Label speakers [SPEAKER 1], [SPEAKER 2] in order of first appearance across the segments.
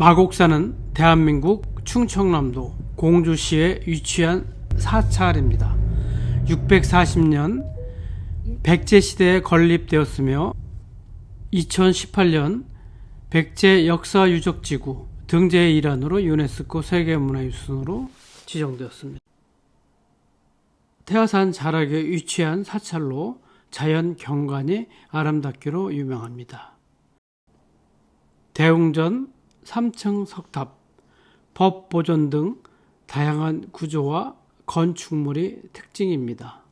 [SPEAKER 1] 마곡사는 대한민국 충청남도 공주시에 위치한 사찰입니다. 640년 백제시대에 건립되었으며 2018년 백제 역사유적지구 등재의 일환으로 유네스코 세계문화유산으로 지정되었습니다. 태화산 자락에 위치한 사찰로 자연 경관이 아름답기로 유명합니다. 대웅전 3층 석탑, 법보존 등 다양한 구조와 건축물이 특징입니다.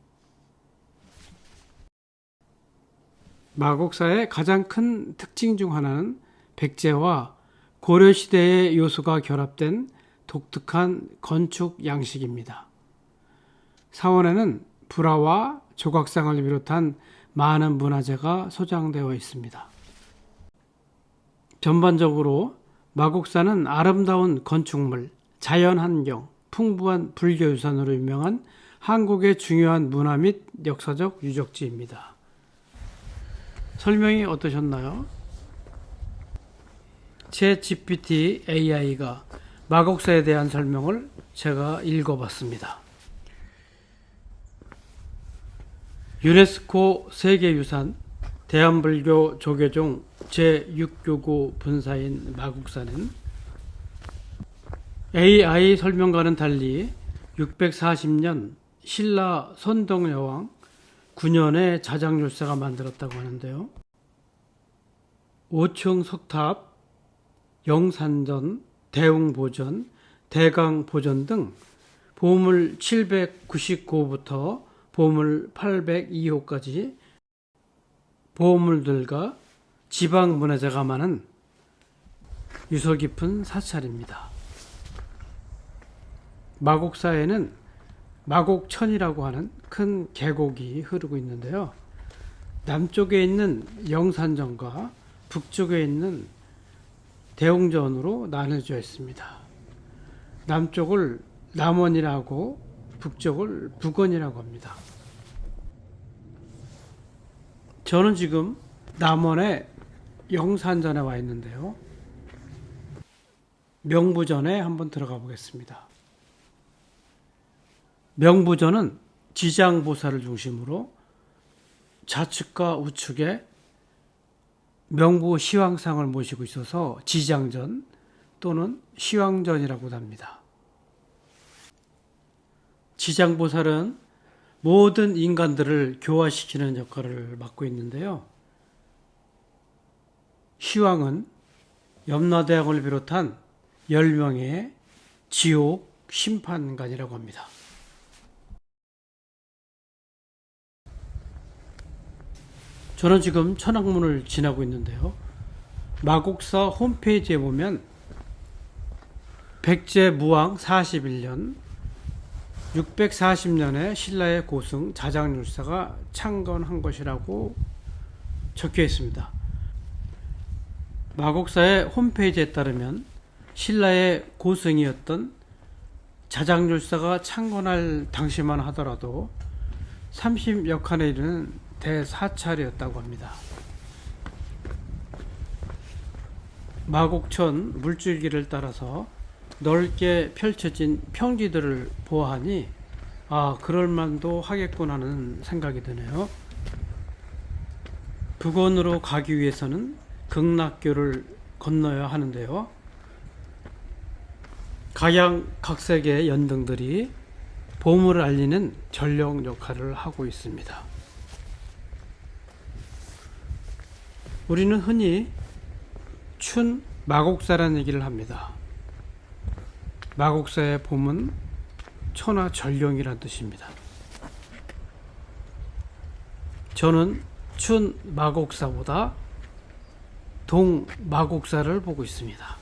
[SPEAKER 1] 마곡사의 가장 큰 특징 중 하나는 백제와 고려시대의 요소가 결합된 독특한 건축 양식입니다. 사원에는 불화와 조각상을 비롯한 많은 문화재가 소장되어 있습니다. 전반적으로 마곡사는 아름다운 건축물, 자연환경, 풍부한 불교유산으로 유명한 한국의 중요한 문화 및 역사적 유적지입니다. 설명이 어떠셨나요? 챗GPT AI가 마곡사에 대한 설명을 제가 읽어봤습니다. 유네스코 세계유산 대한불교 조계종 제6교구 분사인 마곡사는 AI 설명과는 달리 640년 신라 선동여왕 9년에 자장율사가 만들었다고 하는데요. 5층 석탑, 영산전, 대웅보전, 대강보전 등 보물 799호부터 보물 802호까지 보물들과 지방문화재가 많은 유서 깊은 사찰입니다. 마곡사에는 마곡천이라고 하는 큰 계곡이 흐르고 있는데요. 남쪽에 있는 영산전과 북쪽에 있는 대웅전으로 나눠져 있습니다. 남쪽을 남원이라고 북쪽을 북원이라고 합니다. 저는 지금 남원의 영산전에 와 있는데요. 명부전에 한번 들어가 보겠습니다. 명부전은 지장보살을 중심으로 좌측과 우측에 명부 시황상을 모시고 있어서 지장전 또는 시황전이라고도 합니다. 지장보살은 모든 인간들을 교화시키는 역할을 맡고 있는데요. 시황은 염라대왕을 비롯한 10명의 지옥 심판관이라고 합니다. 저는 지금 천왕문을 지나고 있는데요. 마곡사 홈페이지에 보면 백제 무왕 41년 640년에 신라의 고승 자장율사가 창건한 것이라고 적혀 있습니다. 마곡사의 홈페이지에 따르면 신라의 고승이었던 자장율사가 창건할 당시만 하더라도 30여 칸에 이르는 대사찰이었다고 합니다. 마곡천 물줄기를 따라서 넓게 펼쳐진 평지들을 보아하니 그럴만도 하겠군 하는 생각이 드네요. 북원으로 가기 위해서는 극락교를 건너야 하는데요. 각양각색의 연등들이 보물을 알리는 전령 역할을 하고 있습니다. 우리는 흔히 춘 마곡사라는 얘기를 합니다. 마곡사의 봄은 천하전령이란 뜻입니다. 저는 춘 마곡사보다 동 마곡사를 보고 있습니다.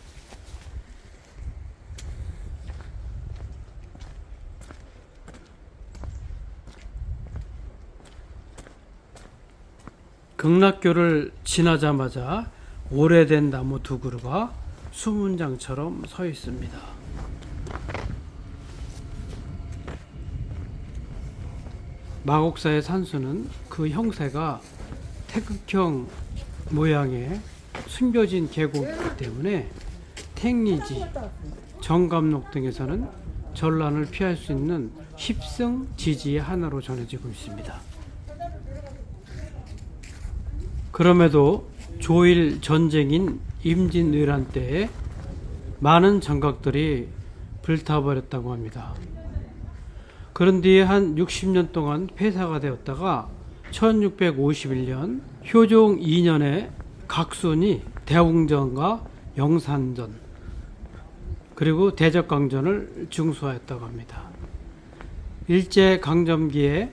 [SPEAKER 1] 극락교를 지나자마자 오래된 나무 두 그루가 수문장처럼 서 있습니다. 마곡사의 산수는 그 형태가 태극형 모양의 숨겨진 계곡이기 때문에 탱리지, 정감록 등에서는 전란을 피할 수 있는 십승 지지의 하나로 전해지고 있습니다. 그럼에도 조일 전쟁인 임진왜란 때에 많은 정각들이 불타버렸다고 합니다. 그런 뒤에 한 60년 동안 폐사가 되었다가 1651년 효종 2년에 각순이 대웅전과 영산전 그리고 대적강전을 중수하였다고 합니다. 일제강점기에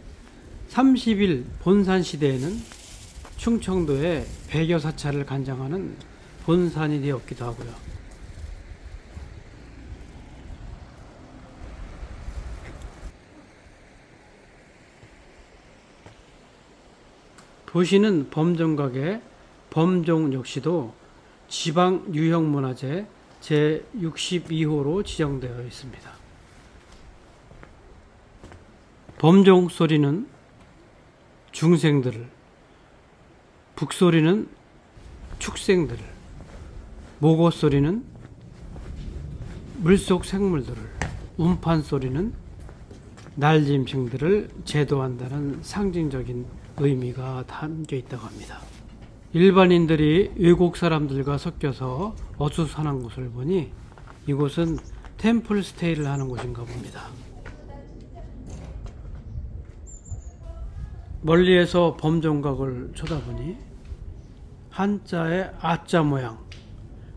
[SPEAKER 1] 30일 본산시대에는 충청도에 100여 사찰을 관장하는 본산이 되었기도 하고요. 보시는 범종각의 범종 역시도 지방 유형문화재 제62호로 지정되어 있습니다. 범종 소리는 중생들을, 북소리는 축생들을, 모고 소리는 물속 생물들을, 움판 소리는 날짐승들을 제도한다는 상징적인 의미가 담겨 있다고 합니다. 일반인들이 외국 사람들과 섞여서 어수선한 곳을 보니 이곳은 템플 스테이를 하는 곳인가 봅니다. 멀리에서 범종각을 쳐다보니 한자의 아자 모양,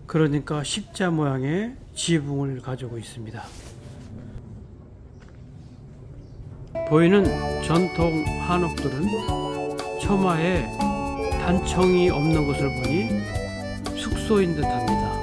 [SPEAKER 1] 그러니까 십자 모양의 지붕을 가지고 있습니다. 보이는 전통 한옥들은 처마에 단청이 없는 것을 보니 숙소인 듯합니다.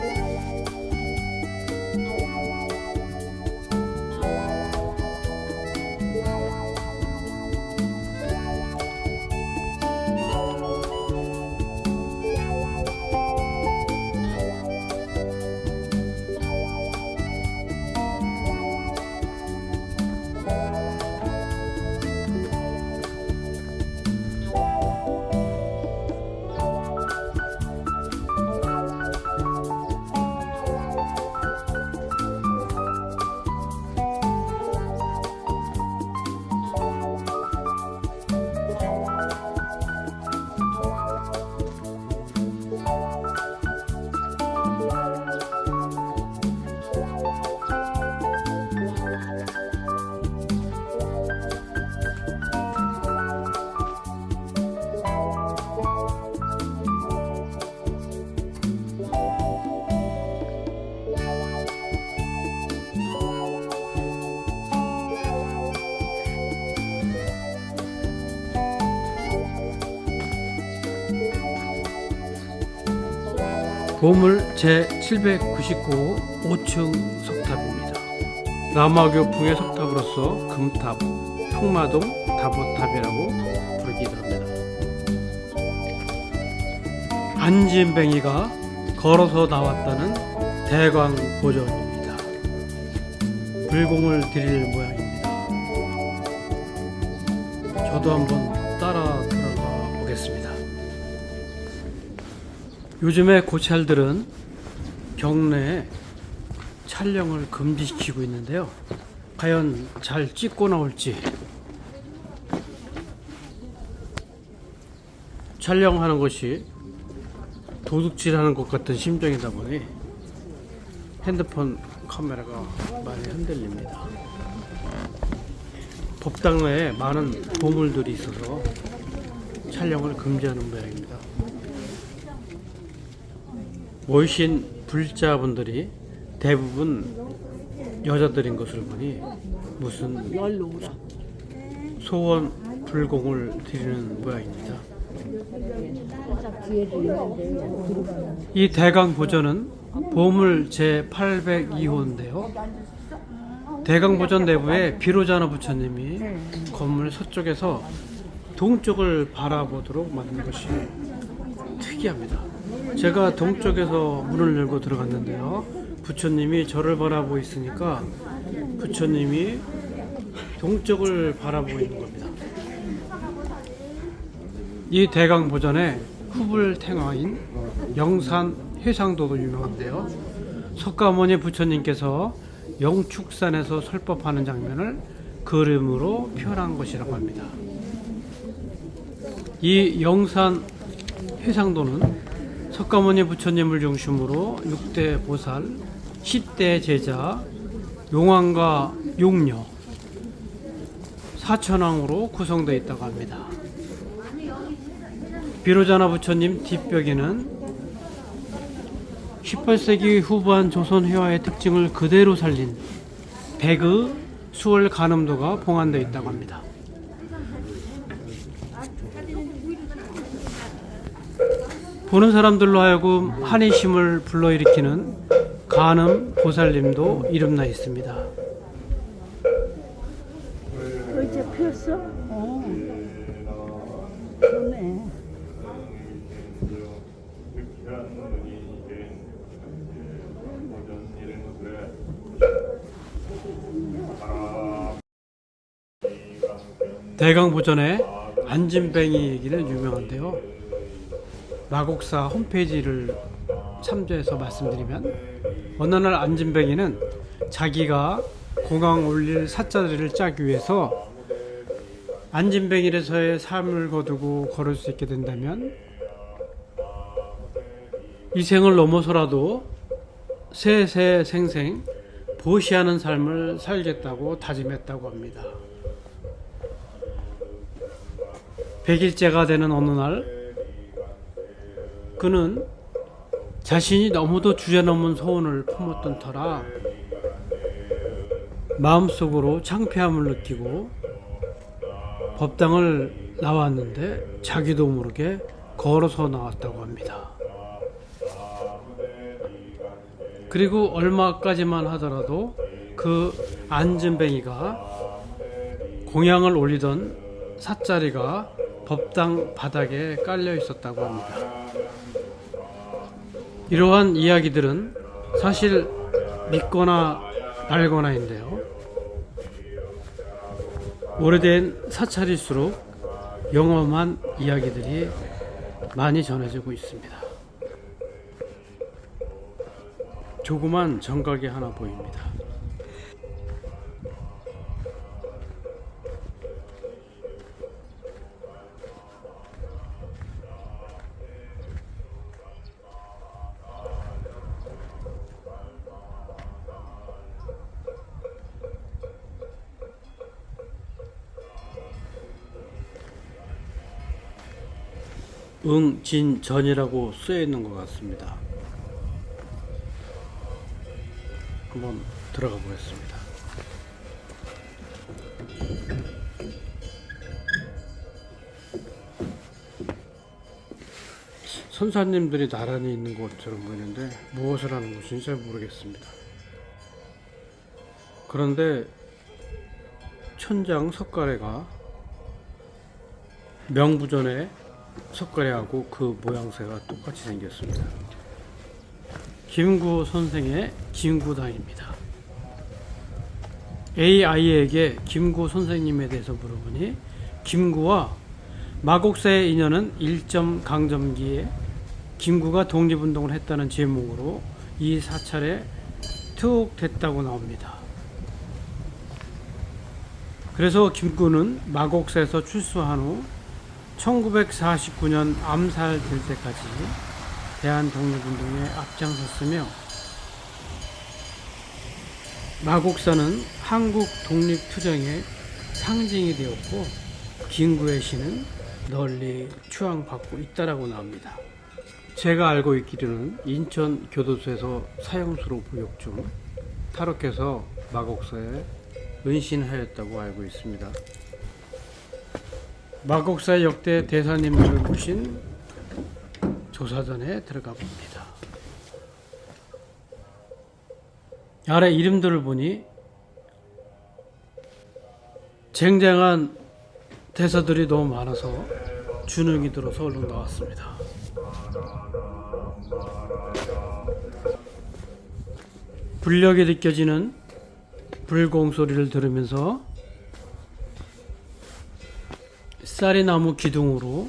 [SPEAKER 1] 보물 제799호 5층 석탑입니다. 라마교풍의 석탑으로서 금탑, 풍마동 다보탑이라고 부르기도 합니다. 안진뱅이가 걸어서 나왔다는 대광보전입니다. 불공을 드릴 모양입니다. 저도 한번 따라 들어가 보겠습니다. 요즘에 고찰들은 경내에 촬영을 금지시키고 있는데요. 과연 잘 찍고 나올지 촬영하는 것이 도둑질하는 것 같은 심정이다 보니 핸드폰 카메라가 많이 흔들립니다. 법당 내에 많은 보물들이 있어서 촬영을 금지하는 모양입니다. 모이신 불자분들이 대부분 여자들인 것을 보니 무슨 소원 불공을 드리는 모양입니다. 이 대강보전은 보물 제802호인데요. 대강보전 내부에 비로자나 부처님이 건물 서쪽에서 동쪽을 바라보도록 만든 것이 특이합니다. 제가 동쪽에서 문을 열고 들어갔는데요. 부처님이 저를 바라보고 있으니까 부처님이 동쪽을 바라보고 있는 겁니다. 이 대강보전의 후불탱화인 영산 해상도도 유명한데요. 석가모니 부처님께서 영축산에서 설법하는 장면을 그림으로 표현한 것이라고 합니다. 이 영산 회상도는 석가모니 부처님을 중심으로 6대 보살, 10대 제자, 용왕과 용녀, 사천왕으로 구성되어 있다고 합니다. 비로자나 부처님 뒷벽에는 18세기 후반 조선 회화의 특징을 그대로 살린 백의 수월 간음도가 봉안되어 있다고 합니다. 보는 사람들로 하여금 한의심을 불러일으키는 간음 보살님도 이름나 있습니다.
[SPEAKER 2] 이제 피었어? 그러네.
[SPEAKER 1] 대강보전의 안진뱅이 얘기는 유명한데요. 마곡사 홈페이지를 참조해서 말씀드리면 어느 날 안진뱅이는 자기가 공항 올릴 사자들을 짜기 위해서 안진뱅이에서의 삶을 거두고 걸을 수 있게 된다면 이 생을 넘어서라도 세세생생 보시하는 삶을 살겠다고 다짐했다고 합니다. 100일째가 되는 어느 날 그는 자신이 너무도 주제넘은 소원을 품었던 터라 마음속으로 창피함을 느끼고 법당을 나왔는데 자기도 모르게 걸어서 나왔다고 합니다. 그리고 얼마까지만 하더라도 그 안진뱅이가 공양을 올리던 삿자리가 법당 바닥에 깔려 있었다고 합니다. 이러한 이야기들은 사실 믿거나 말거나인데요. 오래된 사찰일수록 영험한 이야기들이 많이 전해지고 있습니다. 조그만 정각이 하나 보입니다. 응진전이라고 쓰여 있는 것 같습니다. 한번 들어가 보겠습니다. 선사님들이 나란히 있는 것처럼 보이는데 무엇을 하는 것인지 잘 모르겠습니다. 그런데 천장 석가래가 명부전에 석가래하고 그 모양새가 똑같이 생겼습니다. 김구 선생의 김구당입니다. AI에게 김구 선생님에 대해서 물어보니 김구와 마곡사의 인연은 일점 강점기에 김구가 독립운동을 했다는 제목으로 이 사찰에 투옥됐다고 나옵니다. 그래서 김구는 마곡사에서 출소한 후 1949년 암살될 때까지 대한 독립운동에 앞장섰으며 마곡사는 한국 독립투쟁의 상징이 되었고 김구의 시는 널리 추앙받고 있다라고 나옵니다. 제가 알고 있기로는 인천 교도소에서 사형수로服중 탈옥해서 마곡사에 은신하였다고 알고 있습니다. 마곡사의 역대 대사님들을 모신 조사전에 들어가 봅니다. 아래 이름들을 보니 쟁쟁한 대사들이 너무 많아서 주눅이 들어서 얼른 나왔습니다. 불력이 느껴지는 불공 소리를 들으면서 쌀이나무 기둥으로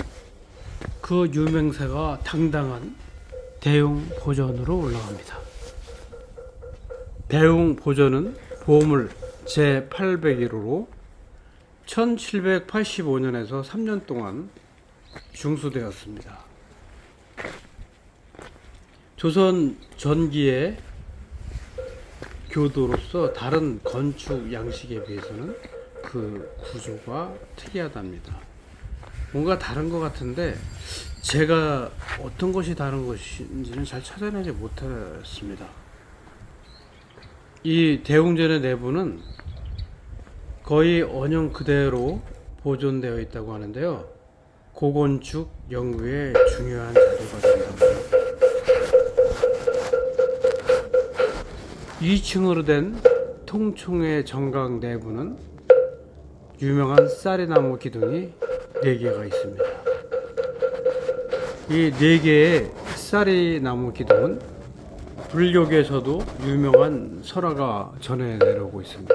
[SPEAKER 1] 그 유명세가 당당한 대웅 보전으로 올라갑니다. 대웅 보전은 보물 제801호로 1785년에서 3년 동안 중수되었습니다. 조선 전기의 교도로서 다른 건축 양식에 비해서는 그 구조가 특이하답니다. 뭔가 다른 것 같은데 제가 어떤 것이 다른 것인지는 잘 찾아내지 못했습니다. 이 대웅전의 내부는 거의 원형 그대로 보존되어 있다고 하는데요. 고건축 연구의 중요한 자료가 된다고 합니다. 2층으로 된 통총의 정각 내부는 유명한 쌀이나무 기둥이 4개가 있습니다. 이 4개의 쌀이나무 기둥은 불교계에서도 유명한 설화가 전해 내려오고 있습니다.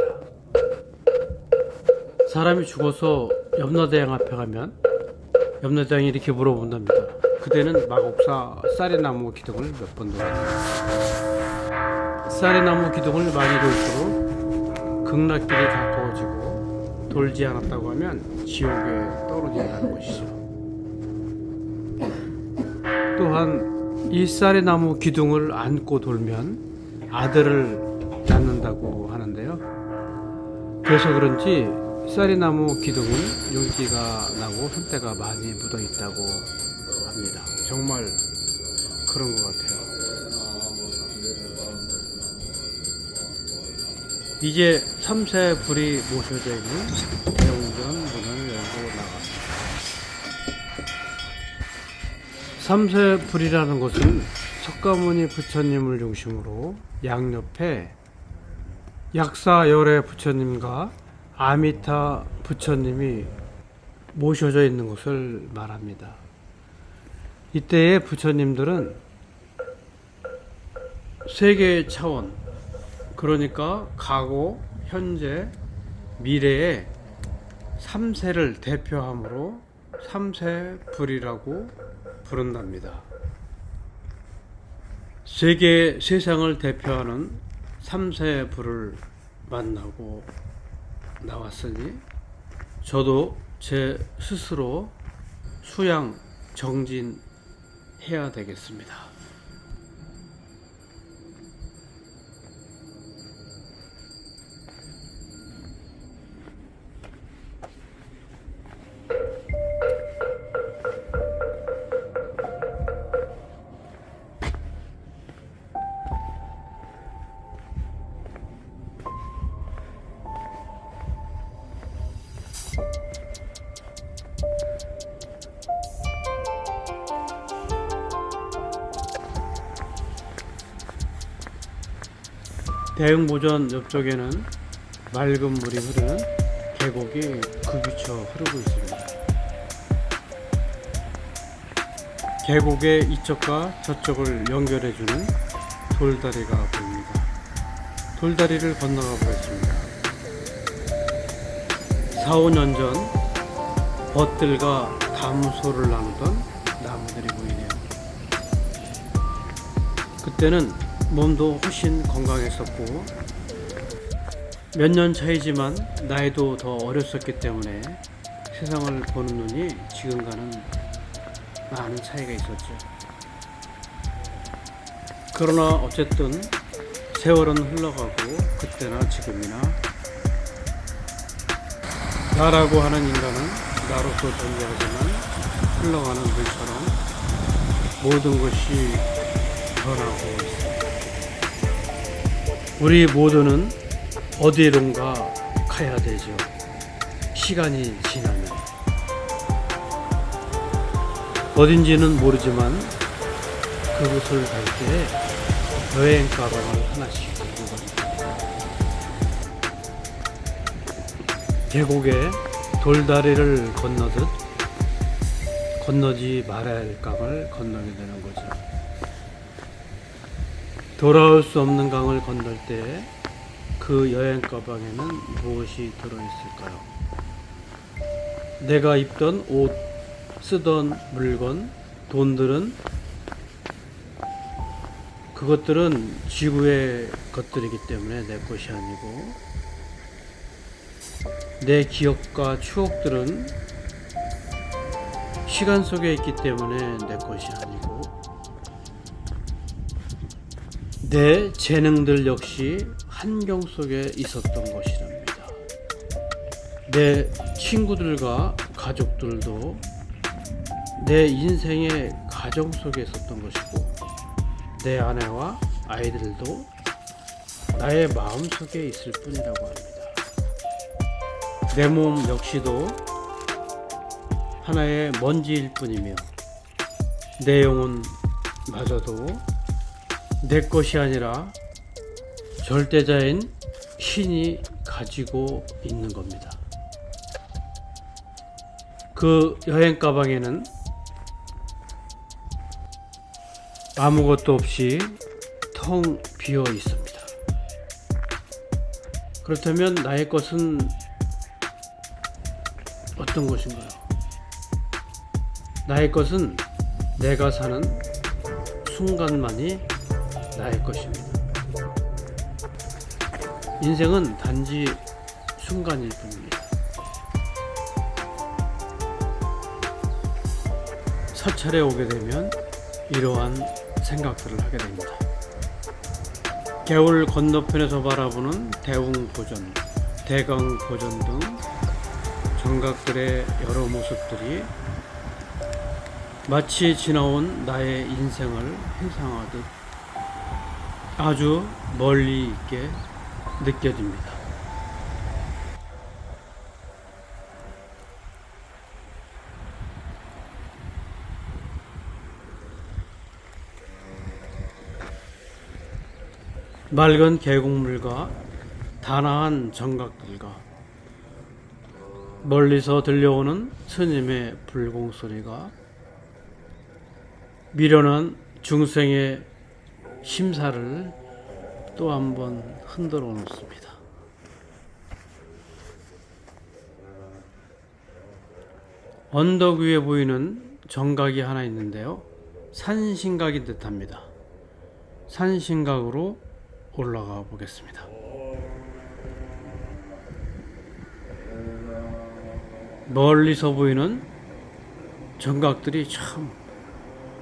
[SPEAKER 1] 사람이 죽어서 염라대왕 앞에 가면 염라대왕이 이렇게 물어본답니다. 그대는 마곡사 쌀이나무 기둥을 몇 번 돌았는가? 쌀이나무 기둥을 많이 돌수록 극락길이 가까워지고 돌지 않았다고 하면 지옥에 떨어진다는 것이죠. 또한 이 쌀이나무 기둥을 안고 돌면 아들을 낳는다고 하는데요. 그래서 그런지 쌀이나무 기둥은 윤기가 나고 손때가 많이 묻어 있다고 합니다. 정말 그런 것 같아요. 이제 3세 불이 모셔져 있는 대웅전 문을 열고 나갑니다. 3세 불이라는 것은 석가모니 부처님을 중심으로 양옆에 약사열애 부처님과 아미타 부처님이 모셔져 있는 것을 말합니다. 이때의 부처님들은 세계 차원, 그러니까 과거, 현재, 미래의 3세를 대표함으로 3세 불이라고 부른답니다. 세상을 대표하는 3세 불을 만나고 나왔으니 저도 제 스스로 수양 정진해야 되겠습니다. 대웅보전 옆쪽에는 맑은 물이 흐르는 계곡이 굽이쳐 흐르고 있습니다. 계곡의 이쪽과 저쪽을 연결해주는 돌다리가 보입니다. 돌다리를 건너가 보겠습니다. 4, 5년 전 벗들과 담소를 나누던 나무들이 보이네요. 그때는 몸도 훨씬 건강했었고 몇 년 차이지만 나이도 더 어렸었기 때문에 세상을 보는 눈이 지금과는 많은 차이가 있었죠. 그러나 어쨌든 세월은 흘러가고 그때나 지금이나 나라고 하는 인간은 나로서 존재하지만 흘러가는 물처럼 모든 것이 변하고 있습니다. 우리 모두는 어디론가 가야 되죠. 시간이 지나면 어딘지는 모르지만 그곳을 갈 때 여행 가방을 하나씩 들고 갑니다. 계곡에 돌다리를 건너듯 건너지 말아야 할 강을 건너게 되는 거죠. 돌아올 수 없는 강을 건널 때 그 여행 가방에는 무엇이 들어있을까요? 내가 입던 옷, 쓰던 물건, 돈들은 그것들은 지구의 것들이기 때문에 내 것이 아니고, 내 기억과 추억들은 시간 속에 있기 때문에 내 것이 아니고, 내 재능들 역시 환경 속에 있었던 것이랍니다. 내 친구들과 가족들도 내 인생의 가정 속에 있었던 것이고, 내 아내와 아이들도 나의 마음 속에 있을 뿐이라고 합니다. 내 몸 역시도 하나의 먼지일 뿐이며, 내 영혼 마저도 내 것이 아니라 절대자인 신이 가지고 있는 겁니다. 그 여행 가방에는 아무것도 없이 텅 비어 있습니다. 그렇다면 나의 것은 어떤 것인가요? 나의 것은 내가 사는 순간만이 나의 것입니다. 인생은 단지 순간일 뿐입니다. 사찰에 오게 되면 이러한 생각들을 하게 됩니다. 개울 건너편에서 바라보는 대웅보전, 대강보전 등 정각들의 여러 모습들이 마치 지나온 나의 인생을 회상하듯 아주 멀리 있게 느껴집니다. 맑은 계곡물과 단아한 정각들과 멀리서 들려오는 스님의 불공소리가 미련한 중생의 심사를 또 한 번 흔들어 놓습니다. 언덕 위에 보이는 정각이 하나 있는데요, 산신각인 듯합니다. 산신각으로 올라가 보겠습니다. 멀리서 보이는 정각들이 참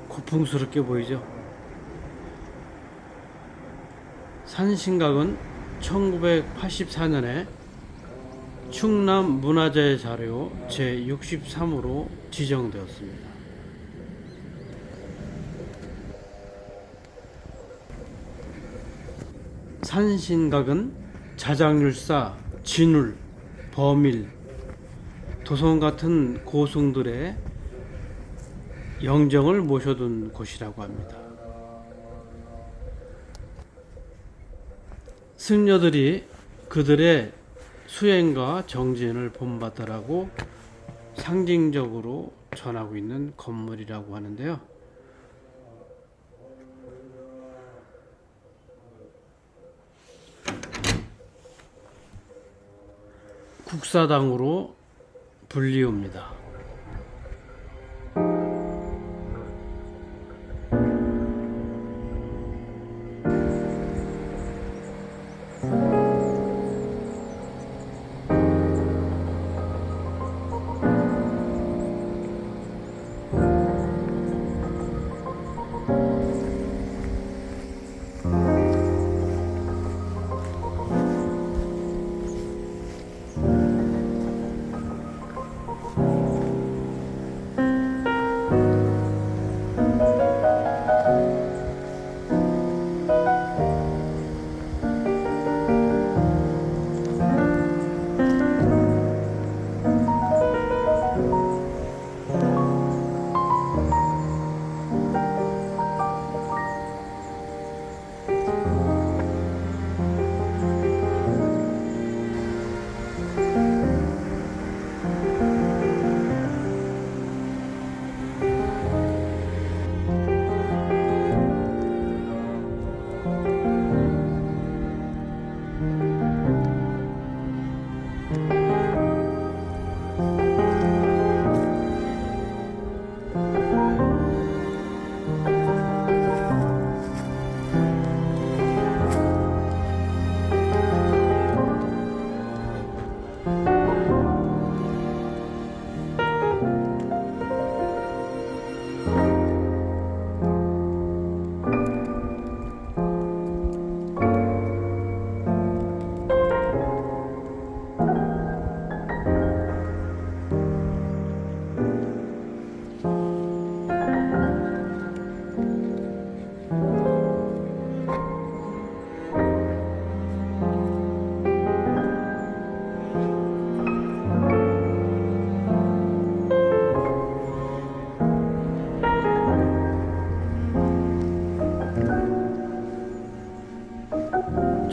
[SPEAKER 1] 고풍스럽게 보이죠. 산신각은 1984년에 충남 문화재 자료 제63호로 지정되었습니다. 산신각은 자장률사, 진울, 범일, 도성 같은 고승들의 영정을 모셔둔 곳이라고 합니다. 승려들이 그들의 수행과 정진을 본받으라고 상징적으로 전하고 있는 건물이라고 하는데요. 국사당으로 불리웁니다.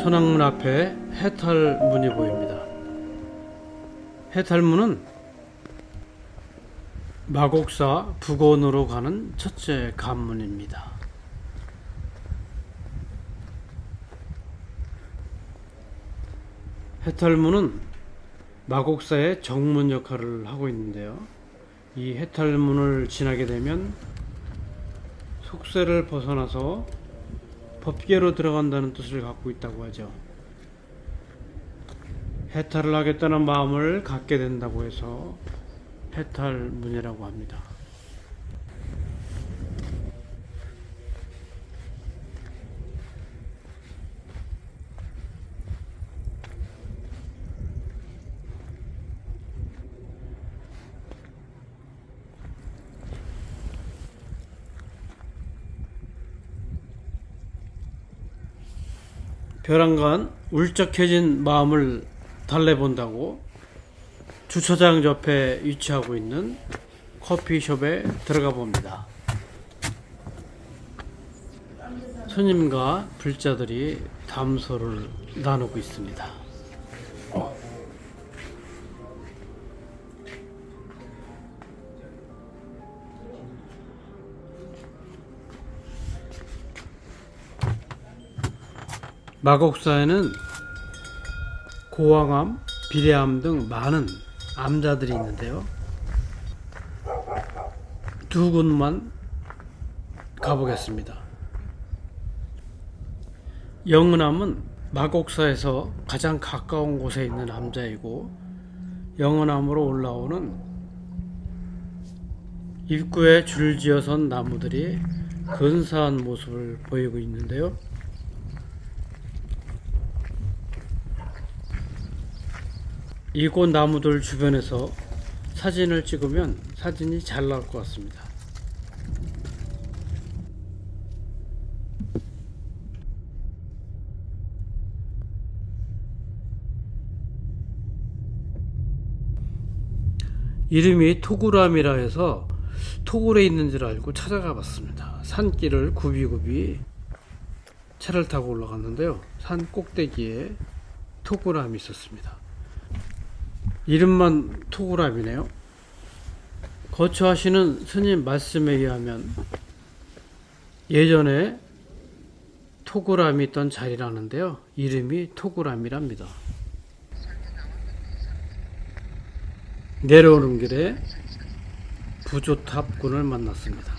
[SPEAKER 1] 천왕문 앞에 해탈문이 보입니다. 해탈문은 마곡사 북원으로 가는 첫째 관문입니다. 해탈문은 마곡사의 정문 역할을 하고 있는데요. 이 해탈문을 지나게 되면 속세를 벗어나서 법계로 들어간다는 뜻을 갖고 있다고 하죠. 해탈을 하겠다는 마음을 갖게 된다고 해서 해탈문이라고 합니다. 벼랑간 울적해진 마음을 달래본다고 주차장 옆에 위치하고 있는 커피숍에 들어가 봅니다. 손님과 불자들이 담소를 나누고 있습니다. 마곡사에는 고왕암, 비례암 등 많은 암자들이 있는데요. 두 곳만 가보겠습니다. 영은암은 마곡사에서 가장 가까운 곳에 있는 암자이고, 영은암으로 올라오는 입구에 줄지어선 나무들이 근사한 모습을 보이고 있는데요. 이곳 나무들 주변에서 사진을 찍으면 사진이 잘 나올 것 같습니다. 이름이 토구람이라 해서 토굴에 있는 줄 알고 찾아가 봤습니다. 산길을 굽이굽이 차를 타고 올라갔는데요. 산 꼭대기에 토구람이 있었습니다. 이름만 토구람이네요. 거처하시는 스님 말씀에 의하면 예전에 토구람이 있던 자리라는데요. 이름이 토구람이랍니다. 내려오는 길에 부조탑군을 만났습니다.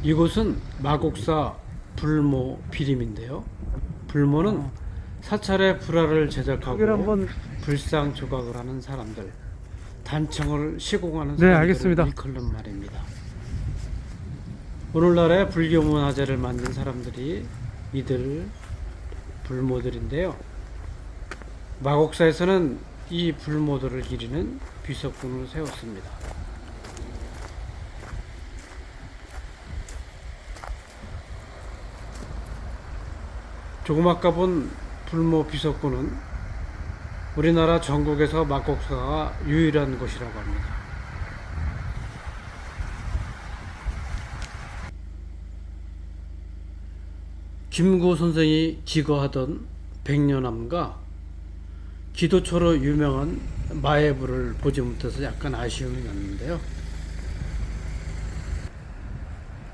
[SPEAKER 1] 이곳은 마곡사 불모 비림인데요. 불모는 사찰의 불화를 제작하고 불상 조각을 하는 사람들, 단청을 시공하는 사람들을 일컬는 말입니다. 오늘날의 불교 문화재를 만든 사람들이 이들 불모들인데요. 마곡사에서는 이 불모들을 기리는 비석군을 세웠습니다. 조금 아까 본 불모 비석군은 우리나라 전국에서 마곡사가 유일한 곳이라고 합니다. 김구 선생이 기거하던 백년암과 기도처로 유명한 마애부를 보지 못해서 약간 아쉬움이 났는데요.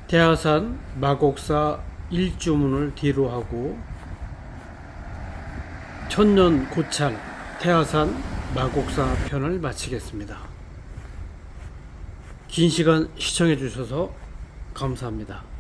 [SPEAKER 1] 대하산 마곡사 일주문을 뒤로 하고 천년 고찰 태하산 마곡사 편을 마치겠습니다. 긴 시간 시청해 주셔서 감사합니다.